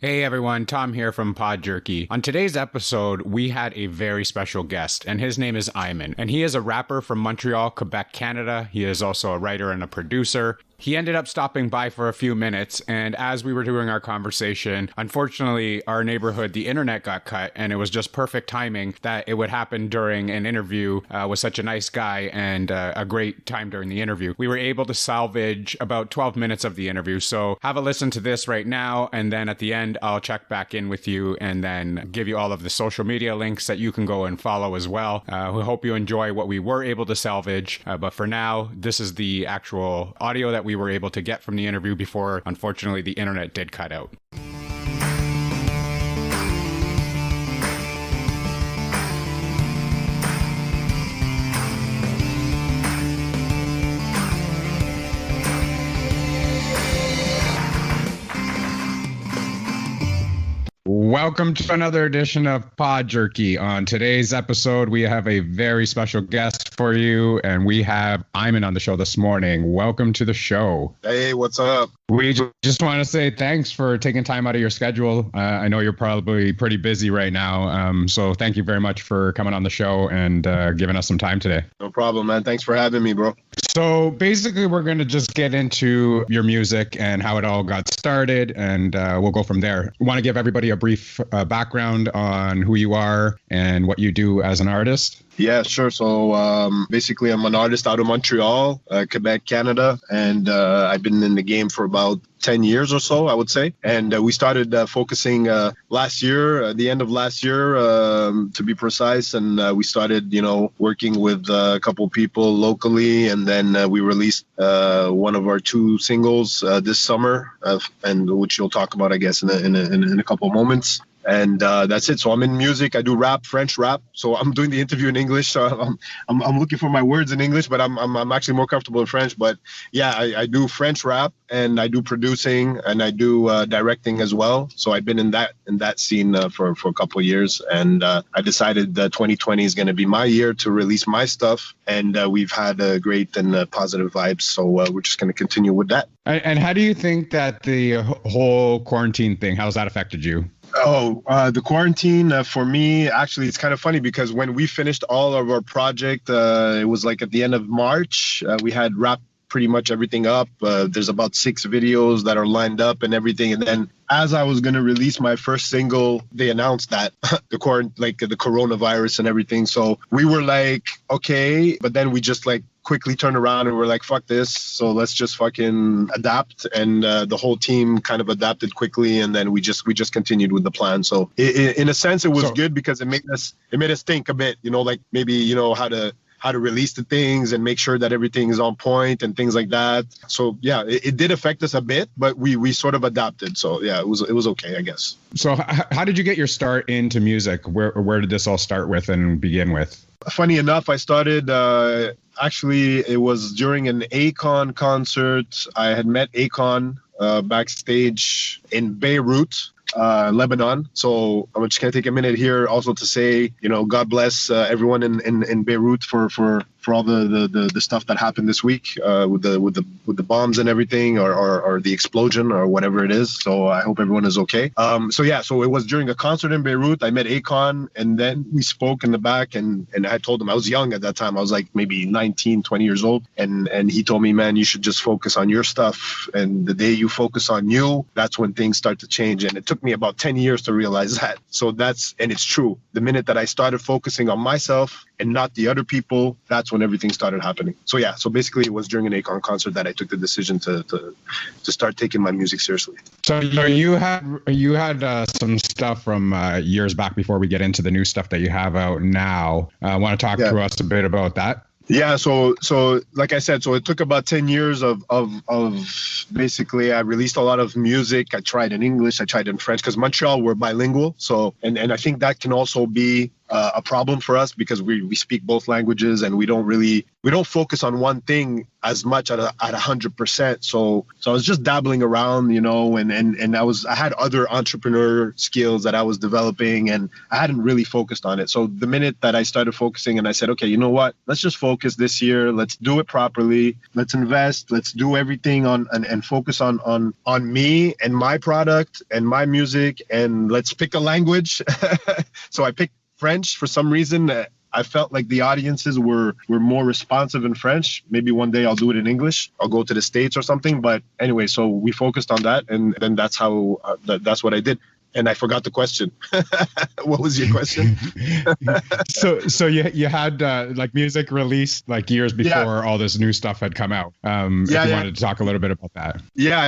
Hey everyone, Tom here from Pod Jerky. On today's episode, we had a very special guest, and his name is EyeMan. And he is a rapper from Montreal, Quebec, Canada. He is also a writer and a producer. He ended up stopping by for a few minutes, and as we were doing our conversation, unfortunately, our neighborhood, the internet got cut, and it was just perfect timing that it would happen during an interview with such a nice guy and a great time during the interview. We were able to salvage about 12 minutes of the interview, so have a listen to this right now, and then at the end, I'll check back in with you and then give you all of the social media links that you can go and follow as well. We hope you enjoy what we were able to salvage, but for now, this is the actual audio that we were able to get from the interview before, unfortunately, the internet did cut out. Welcome to another edition of Pod Jerky. On today's episode, we have a very special guest for you, and we have EyeMan on the show this morning. Welcome to the show. Hey, what's up? We just want to say thanks for taking time out of your schedule. I know you're probably pretty busy right now, so thank you very much for coming on the show and giving us some time today. No problem, man. Thanks for having me, bro. So basically, we're going to just get into your music and how it all got started, and we'll go from there. Want to give everybody a brief background on who you are and what you do as an artist? Yeah, sure. So basically, I'm an artist out of Montreal, Quebec, Canada, and I've been in the game for about 10 years or so, I would say. And we started focusing last year, the end of last year, to be precise. And we started, working with a couple people locally. And then we released one of our two singles this summer, and which you'll talk about, I guess, in a couple moments. And that's it. So I'm in music. I do rap, French rap. So I'm doing the interview in English. So I'm looking for my words in English, but I'm actually more comfortable in French. But yeah, I do French rap, and I do producing, and I do directing as well. So I've been in that scene for a couple of years, and I decided that 2020 is going to be my year to release my stuff. And we've had great and positive vibes. So we're just going to continue with that. And how do you think that the whole quarantine thing, how's that affected you? The quarantine for me, actually, it's kind of funny because when we finished all of our project, it was like at the end of March. We had wrapped pretty much everything up. There's about 6 videos that are lined up and everything. And then as I was going to release my first single, they announced that the coronavirus and everything. So we were like, okay, but then we just quickly turned around and we're like, fuck this. So let's just fucking adapt. And the whole team kind of adapted quickly. And then we just continued with the plan. So in a sense, it was good because it made us think a bit, maybe, how to release the things and make sure that everything is on point and things like that. So yeah, it did affect us a bit, but we sort of adapted. So yeah, it was okay, I guess. So how did you get your start into music? Where did this all start with and begin with? Funny enough, I started, actually, it was during an Akon concert. I had met Akon backstage in Beirut, Lebanon. So I'm just going to take a minute here also to say, God bless everyone in Beirut for all the stuff that happened this week with the bombs and everything or the explosion or whatever it is. So I hope everyone is okay. So it was during a concert in Beirut. I met Akon, and then we spoke in the back, and I told him I was young at that time. I was like maybe 19, 20 years old. And he told me, man, you should just focus on your stuff. And the day you focus on you, that's when things start to change. And it took me about 10 years to realize that. So and it's true. The minute that I started focusing on myself and not the other people, that's when everything started happening. So yeah, so basically it was during an Akon concert that I took the decision to start taking my music seriously. So you had some stuff from years back before we get into the new stuff that you have out now. I want to talk to us a bit about that. Yeah, so like I said, so it took about 10 years of basically I released a lot of music. I tried in English, I tried in French, because Montreal, we're bilingual. So and I think that can also be a problem for us because we speak both languages and we don't focus on one thing as much at 100%. So I was just dabbling around, you know, and I had other entrepreneur skills that I was developing and I hadn't really focused on it. So the minute that I started focusing and I said, okay, you know what, let's just focus this year. Let's do it properly. Let's invest. Let's do everything on and focus on me and my product and my music. And let's pick a language. So I picked French for some reason. I felt like the audiences were more responsive in French. Maybe one day I'll do it in English. I'll go to the States or something. But anyway, so we focused on that, and then that's how that's what I did. And I forgot the question. What was your question? So you had like music released like years before all this new stuff had come out. If you wanted to talk a little bit about that. Yeah,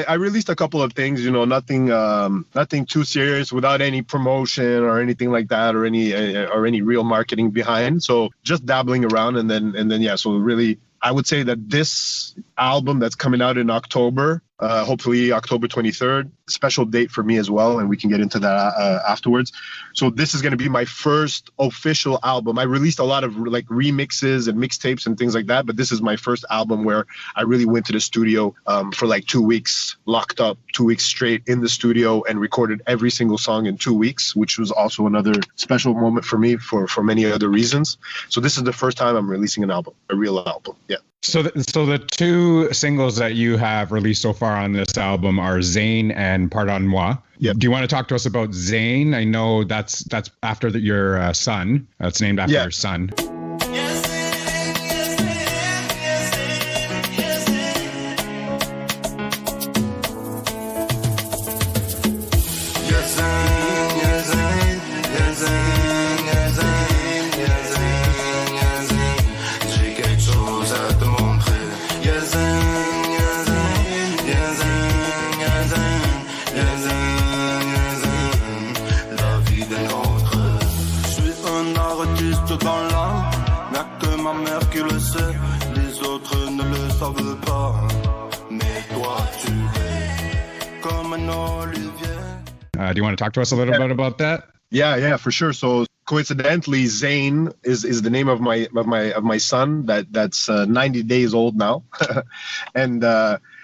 I released a couple of things, you know, nothing too serious without any promotion or anything like that or any real marketing behind. So just dabbling around and then yeah, so really I would say that this album that's coming out in October, hopefully October 23rd, special date for me as well, and we can get into that afterwards. So this is going to be my first official album. I released a lot of like remixes and mixtapes and things like that, but this is my first album where I really went to the studio for like 2 weeks, locked up 2 weeks straight in the studio and recorded every single song in 2 weeks, which was also another special moment for me for many other reasons. So this is the first time I'm releasing an album, a real album. Yeah. So the two singles that you have released so far on this album are Zayn and Pardonne. Yep. Do you want to talk to us about Zayn? I know that's after your son. It's named after your son. Do you want to talk to us a little bit about that? Yeah, for sure. So coincidentally, Zayn is the name of my son that's 90 days old now, and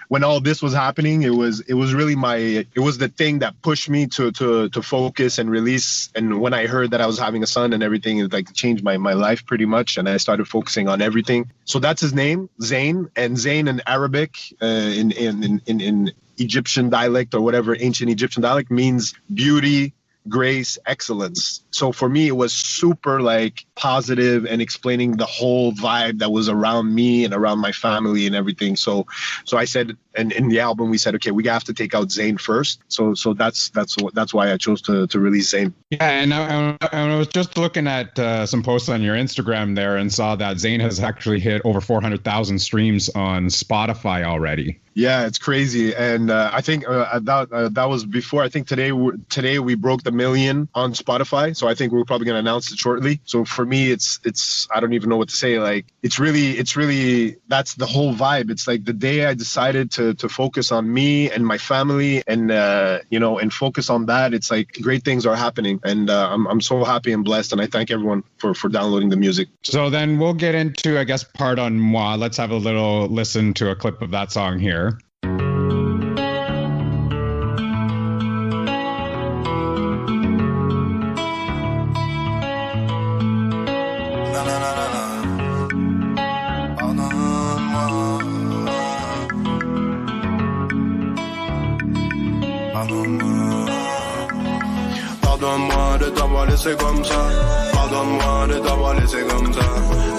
when all this was happening, it was really the thing that pushed me to focus and release. And when I heard that I was having a son and everything, it like changed my life pretty much, and I started focusing on everything. So that's his name, Zayn, and Zayn in Arabic, in Egyptian dialect or whatever ancient Egyptian dialect means beauty, grace, excellence. So for me, it was super like positive and explaining the whole vibe that was around me and around my family and everything. So I said, and in the album we said, okay, we have to take out Zayn first. So that's why I chose to release Zayn. Yeah, and I was just looking at some posts on your Instagram there and saw that Zayn has actually hit over 400,000 streams on Spotify already. Yeah, it's crazy, and I think that was before. I think today we broke the million on Spotify, so I think we're probably gonna announce it shortly. So for me, it's I don't even know what to say. Like it's really that's the whole vibe. It's like the day I decided to focus on me and my family, and and focus on that. It's like great things are happening, and I'm so happy and blessed, and I thank everyone for downloading the music. So then we'ne get into, I guess, Pardonne Moi. Let's have a little listen to a clip of that song here. Pardonne-moi de t'avoir laissé comme ça. Pardonne-moi de t'avoir laissé comme ça.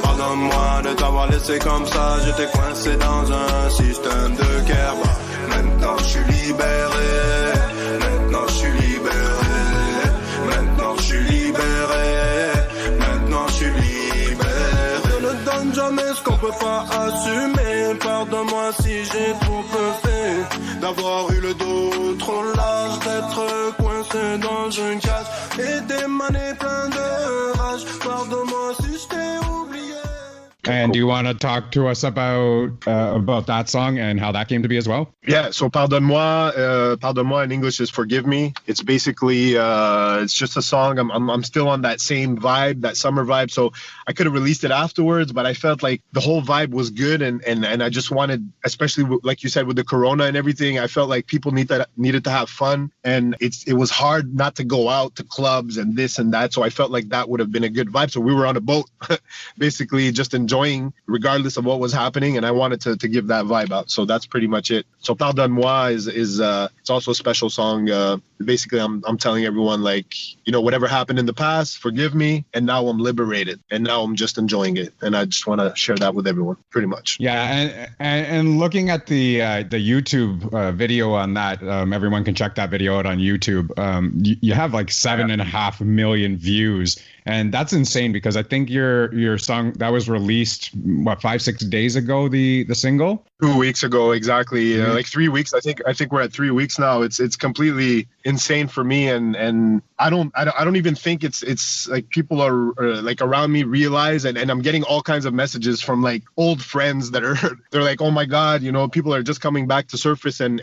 Pardonne-moi de t'avoir laissé comme ça. J'étais coincé dans un système de guerre. Maintenant je suis libéré. Maintenant je suis libéré. Maintenant je suis libéré. Maintenant je suis libéré. Ne donne jamais ce qu'on peut pas assumer. Pardonne-moi si j'ai trop peu fait. D'avoir eu le dos trop large, d'être coincé dans une cage et des manées plein de rage. Pardonne-moi si je t'ai oublié. And do you want to talk to us about that song and how that came to be as well? Yeah, so Pardonne-moi in English is forgive me. It's basically, it's just a song. I'm still on that same vibe, that summer vibe. So I could have released it afterwards, but I felt like the whole vibe was good. And I just wanted, especially like you said, with the Corona and everything, I felt like people needed to have fun. And it was hard not to go out to clubs and this and that. So I felt like that would have been a good vibe. So we were on a boat, basically just enjoying regardless of what was happening. And I wanted to give that vibe out. So that's pretty much it. So Pardonne-moi is it's also a special song. Basically, I'm telling everyone, like, you know, whatever happened in the past, forgive me. And now I'm liberated. And now I'm just enjoying it. And I just want to share that with everyone, pretty much. Yeah. And looking at the YouTube video on that, everyone can check that video out on YouTube. You have like 7.5 million views. And that's insane because I think your song that was released, 5-6 days ago, the single? 2 weeks ago, exactly. Like 3 weeks. I think we're at 3 weeks now. It's completely insane for me, and I don't even think it's like people are like around me realize, and I'm getting all kinds of messages from like old friends that they're like, oh my God, you know, people are just coming back to surface, and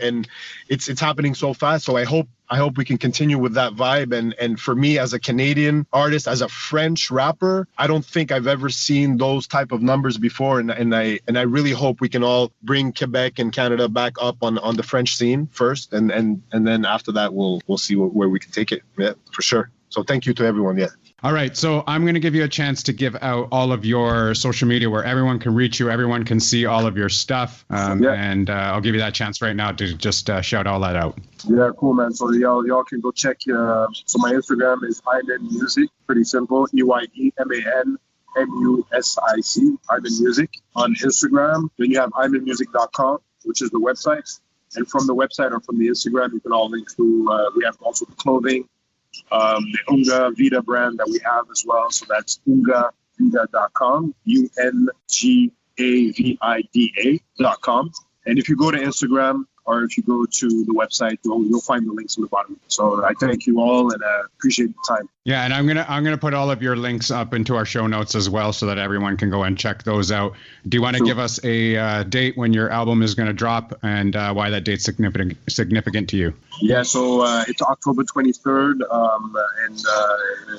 it's happening so fast. So I hope we can continue with that vibe. And for me, as a Canadian artist, as a French rapper, I don't think I've ever seen those type of numbers before. And I really hope we can all bring Quebec and Canada back up on the French scene first. And then after that, we'll see where we can take it. Yeah, for sure. So thank you to everyone. Yeah. All right. So I'm going to give you a chance to give out all of your social media where everyone can reach you. Everyone can see all of your stuff. And I'll give you that chance right now to just shout all that out. Yeah, cool, man. So y'all can go check. So my Instagram is EyeMan Music. Pretty simple. EyeManMusic. EyeMan Music on Instagram. Then you have EyeManMusic.com, which is the website. And from the website or from the Instagram, you can all link to. We have also the clothing. The Unga Vida brand that we have as well. So that's ungavida.com, UNGAVIDA.com. And if you go to Instagram or if you go to the website, you'll find the links in the bottom. So I thank you all and appreciate the time. Yeah, and I'm gonna put all of your links up into our show notes as well, so that everyone can go and check those out. Do you want to give us a date when your album is going to drop and why that date's significant to you? Yeah, so it's October 23rd,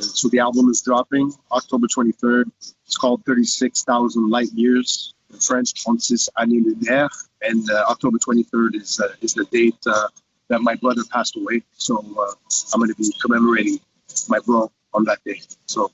so the album is dropping October 23rd. It's called 36,000 Light Years. In French, 36 années-lumière. And October 23rd is the date that my brother passed away. So I'm going to be commemorating my bro on that day. So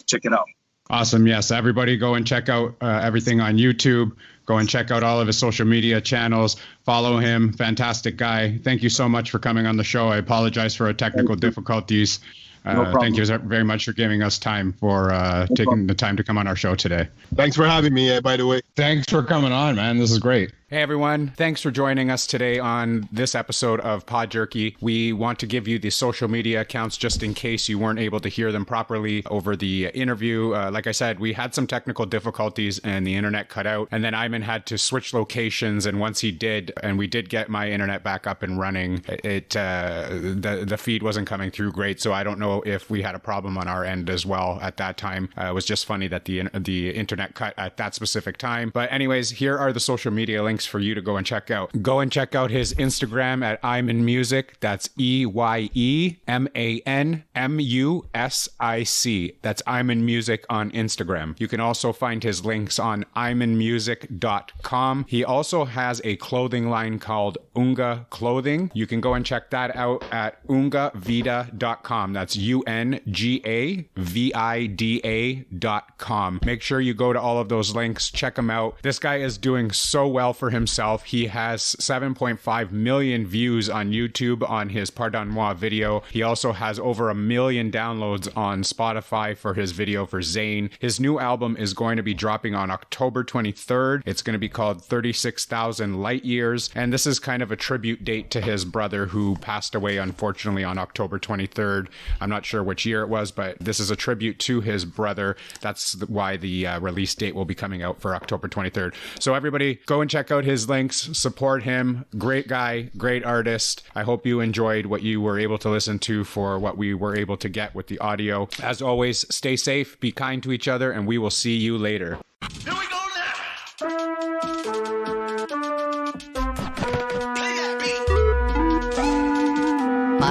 check it out. Awesome. Yes. Everybody go and check out everything on YouTube. Go and check out all of his social media channels. Follow him. Fantastic guy. Thank you so much for coming on the show. I apologize for our technical difficulties. No thank you very much for giving us time for taking the time to come on our show today. Thanks for having me, by the way. Thanks for coming on, man. This is great. Hey everyone, thanks for joining us today on this episode of Pod Jerky. We want to give you the social media accounts just in case you weren't able to hear them properly over the interview. Like I said, we had some technical difficulties and the internet cut out, and then EyeMan had to switch locations, and once he did, and we did get my internet back up and running, the feed wasn't coming through great, so I don't know if we had a problem on our end as well at that time. It was just funny that the internet cut at that specific time. But anyways, here are the social media links for you to go and check out. Go and check out his Instagram at EyeMan Music. That's EyeManMusic. That's EyeMan Music on Instagram. You can also find his links on EyeManMusic.com. He also has a clothing line called Unga Clothing. You can go and check that out at ungavida.com. That's UNGAVIDA.com. Make sure you go to all of those links. Check him out. This guy is doing so well for himself. He has 7.5 million views on YouTube on his Pardonne-moi video. He also has over 1 million downloads on Spotify for his video for Zane. His new album is going to be dropping on October 23rd. It's going to be called 36,000 Light Years. And this is kind of a tribute date to his brother who passed away, unfortunately, on October 23rd. I'm not sure which year it was, but this is a tribute to his brother. That's why the release date will be coming out for October 23rd. So everybody, go and check out his links, support him. Great guy, great artist. I hope you enjoyed what you were able to listen to for what we were able to get with the audio. As always, stay safe, be kind to each other, and we will see you later. Here we go.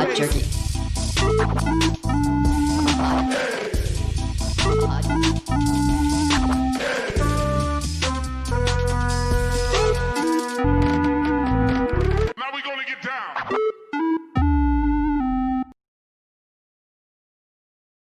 Pod Jerky.